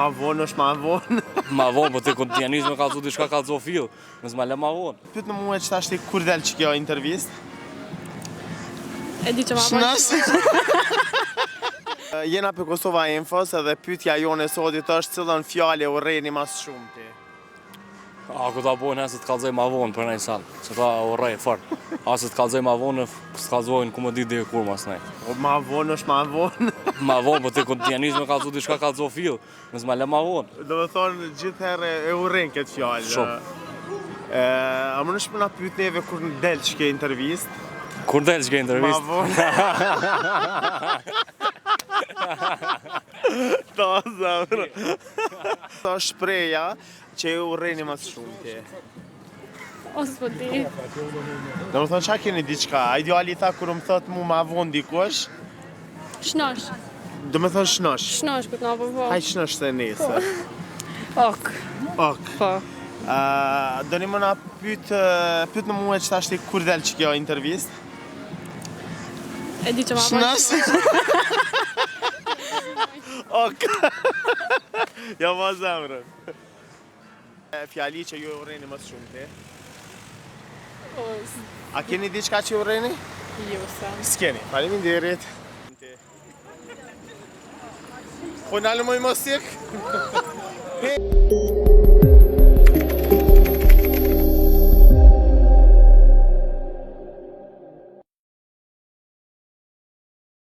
Ma vonë është ma vonë. Ma vonë, po ti kur t'ja nis me kallzu diçka kallzofil, nëse ma lë ma vonë. Pyet në mua që tash ti kur del që kjo intervistë? E di që ma vonë. Jena për Kosova Infos edhe pyetja jone sotit është cillën fjalë urrejni mas shumë ti? A ku ta bojnë se të kallzoj ma vonë për nej sall, se ta urrej fort. A se të kallzoj ma vonë, s'kallzojnë ku më di dhe kur mas nej. Ma vonë është ma vonë. Ma vonë, po ti kur t'ja nis me kallzu diçka kallzofil, nëse ma lë ma vonë. Do të thonë gjithherë e urrejnë këtë fjalë. Shumë. A më nëshme na pyet neve kur del që kjo intervistë? Kur del që ke Ma intervistë? vonë. Ta zemrë. Ta shpreja që e urrejni mas shumë ti. Ose s'po di. Do më thonë qa keni diçka? Ideali tha kur më thot mu ma vonë dikush, Shnosh. do më thonë shnosh. Shnosh këtë nga po. Haj shnosh se nesër. Ok. Ok. Po. Do një më na pyet në mua që tash ti kur del që kjo intervistë? E di që ma vonë. Shnosh? Ok. Ja ma zemrën. Fjali që ju urrejni mas shumë ti. A keni diçka që urrejni? Jo, sa. S'keni. Faleminderit. Po nalë moj mos sik?